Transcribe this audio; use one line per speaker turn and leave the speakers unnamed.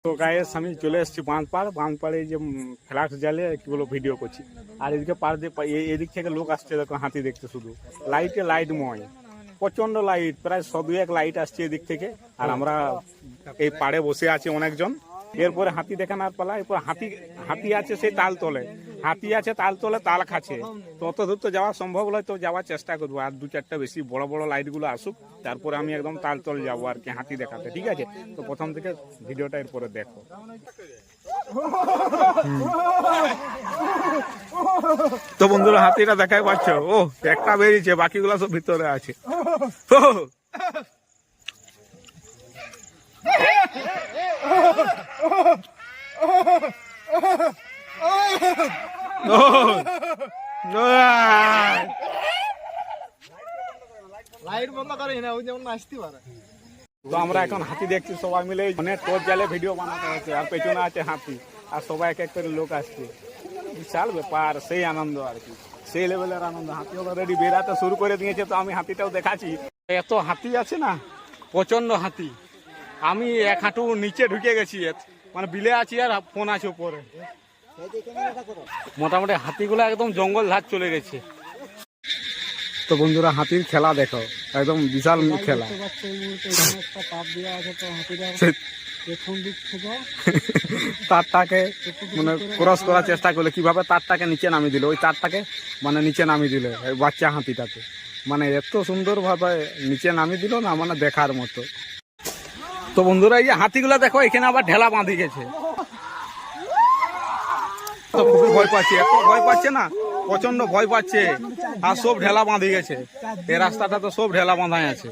তো গাইস আমি চলে এসেছি বাঁধপাড়ে যে ফ্ল্যাশ জালে কি বলো ভিডিও করছি। আর এদিকে পার দিয়ে এদিক থেকে লোক আসছে, দেখো হাতি দেখতে, শুধু লাইটময়, প্রচন্ড লাইট, প্রায় 100-200 লাইট আসছে এদিক থেকে। আর আমরা এই পাড়ে বসে আছি অনেকজন। এরপরে হাতি দেখানোর পালা। এরপর হাতি আছে সেই তালতলে, তাল খাচ্ছে। তো অত দূর তো যাওয়া সম্ভব নয়, তো যাওয়ার চেষ্টা করবো। আর 2-4টা বেশি বড় বড় লাইট গুলো আসুক, তারপরে আমি একদম তালতলে যাবো আর কি হাতি দেখাতে, ঠিক আছে? তো প্রথম থেকে ভিডিওটা এরপরে দেখো। তো বন্ধুরা হাতিটা দেখাই পাচ্ছ, ও একটা বেরিয়েছে, বাকিগুলো সব ভিতরে আছে।
লাইট বন্ধ করে না, ওই যেমন আসতে পারে।
তো আমরা এখন হাতি দেখছি সবাই মিলে, মানে টোপ জালে ভিডিও বানাতে হচ্ছে। আর পেছনে আছে হাতি, আর সবাই এক এক করে লোক আসছে। বিশাল ব্যাপার, সেই আনন্দ আর কি, সেই লেভেলের আনন্দ। হাতি অলরেডি বেরাতে শুরু করে দিয়েছে, তো আমি হাতিটাও দেখাচ্ছি। এত হাতি আছে না, প্রচন্ড হাতি। আমি এক হাঁটু নিচে ঢুকে গেছি, মানে বিলে আছি আর ফোন আছে উপরে। মোটামুটি হাতিগুলো একদম জঙ্গল ধার চলে গেছে। তো বন্ধুরা হাতির খেলা দেখো, একদম বিশাল খেলা। তারটাকে মানে ক্রস করার চেষ্টা করলে, কিভাবে তারটাকে নিচে নামিয়ে দিল, ওই তারটাকে মানে নিচে নামিয়ে দিল বাচ্চা হাতিটাকে, মানে এত সুন্দর ভাবে নিচে নামিয়ে দিল না, মানে দেখার মতো। তো বন্ধুরা এই যে হাতিগুলা দেখো, এখানে আবার ঢেলা বাঁধি গেছে। তো খুবই ভয় পাচ্ছে, এত ভয় পাচ্ছে না, প্রচন্ড ভয় পাচ্ছে। আর সব ঢেলা বাঁধি গেছে, এই রাস্তাটা তো সব ঢেলা বাঁধাই আছে।